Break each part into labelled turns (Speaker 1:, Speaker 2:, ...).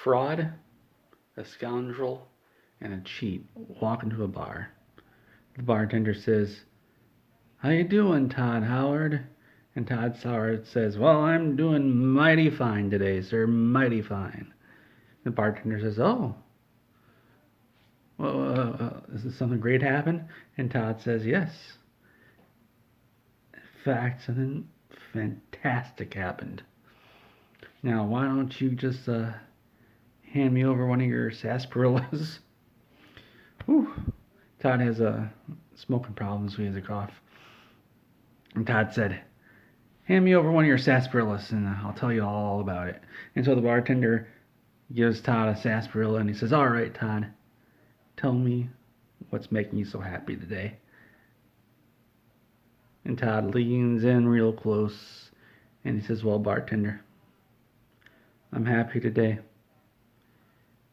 Speaker 1: fraud, a scoundrel, and a cheat walk into a bar. The bartender says, "How you doing, Todd Howard?" And Todd Howard says, "Well, I'm doing mighty fine today, sir, mighty fine." The bartender says, "Oh, well, is something great happen?" And Todd says, "Yes. In fact, something fantastic happened. Now, why don't you just hand me over one of your sarsaparillas?" Whew. Todd has smoking problems, so he has a cough. And Todd said, "Hand me over one of your sarsaparillas and I'll tell you all about it." And so the bartender gives Todd a sarsaparilla and he says, "All right, Todd, tell me what's making you so happy today." And Todd leans in real close and he says, "Well, bartender, I'm happy today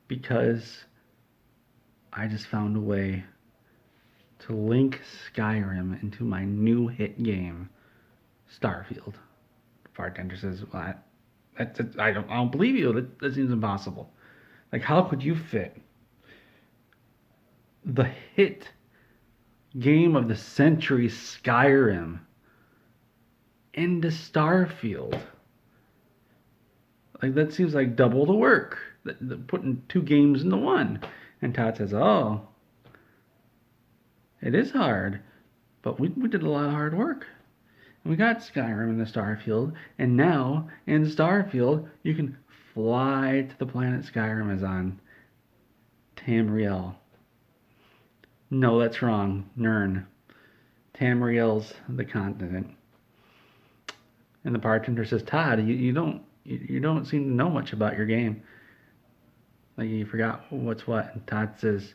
Speaker 1: because I just found a way to link Skyrim into my new hit game, Starfield." The bartender says, "Well, I don't believe you. That seems impossible. Like, how could you fit the hit game of the century, Skyrim, into Starfield? Like, that seems like double the work. Putting two games into one." And Todd says, "Oh, it is hard, but we did a lot of hard work. And we got Skyrim in the Starfield, and now in Starfield you can fly to the planet Skyrim is on, Tamriel." No, that's wrong. Nirn. Tamriel's the continent. And the bartender says, "Todd, you don't seem to know much about your game. Like, you forgot what's what." And Todd says,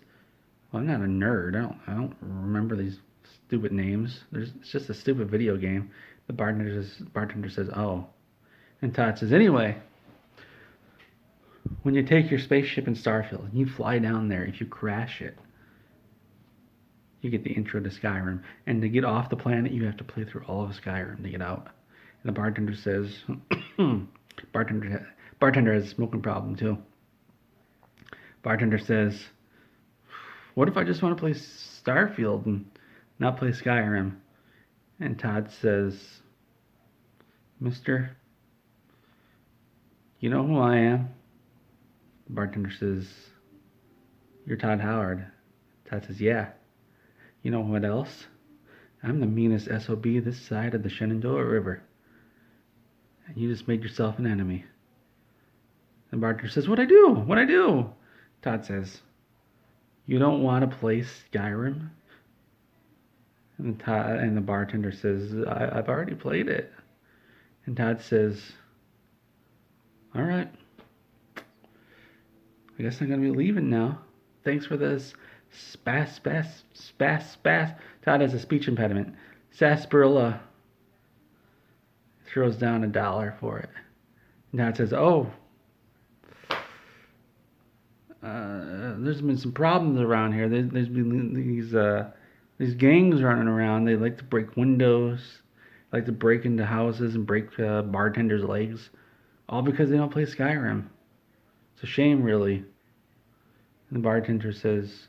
Speaker 1: "Well, I'm not a nerd. I don't remember these stupid names. It's just a stupid video game." The bartender says, "Oh." And Todd says, "Anyway, when you take your spaceship in Starfield and you fly down there, if you crash it, you get the intro to Skyrim. And to get off the planet, you have to play through all of Skyrim to get out." And the bartender says, bartender has a smoking problem too. Bartender says, "What if I just want to play Starfield and not play Skyrim?" And Todd says, "Mister, you know who I am?" The bartender says, "You're Todd Howard." Todd says, "Yeah. You know what else? I'm the meanest SOB this side of the Shenandoah River. And you just made yourself an enemy." The bartender says, "What'd I do? What'd I do?" Todd says, "You don't want to play Skyrim?" And the bartender says, I've already played it." And Todd says, "All right. I guess I'm going to be leaving now. Thanks for this spaz. Todd has a speech impediment. Sarsaparilla." Throws down $1 for it. And Todd says, "Oh, there's been some problems around here. There's been these gangs running around. They like to break windows, like to break into houses and break bartenders' legs, all because they don't play Skyrim. It's a shame, really." And the bartender says,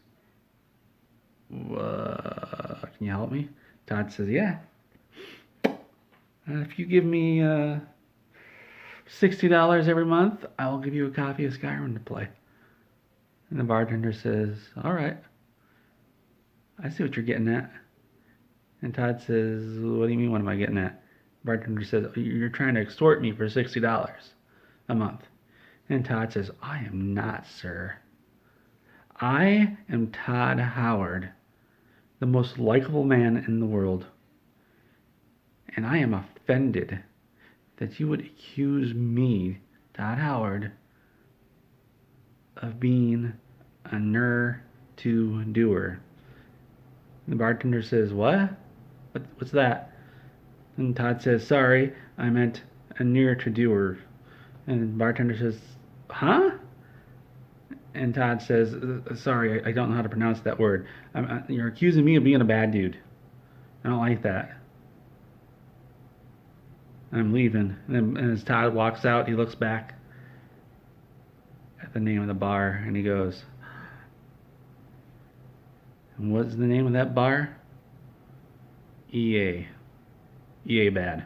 Speaker 1: "Can you help me?" Todd says, "Yeah. If you give me $60 every month, I will give you a copy of Skyrim to play." And the bartender says, "All right. I see what you're getting at." And Todd says, "What do you mean, what am I getting at?" The bartender says, "You're trying to extort me for $60 a month." And Todd says, "I am not, sir. I am Todd Howard, the most likable man in the world. And I am offended that you would accuse me, Todd Howard, of being a ne'er-to-doer." The bartender says, "What? What's that?" And Todd says, "Sorry, I meant a ne'er-to-doer." And the bartender says, "Huh?" And Todd says, "Sorry, I don't know how to pronounce that word. You're accusing me of being a bad dude. I don't like that. I'm leaving." And as Todd walks out, he looks back. at the name of the bar, and he goes, "And what's the name of that bar?" EA. EA bad.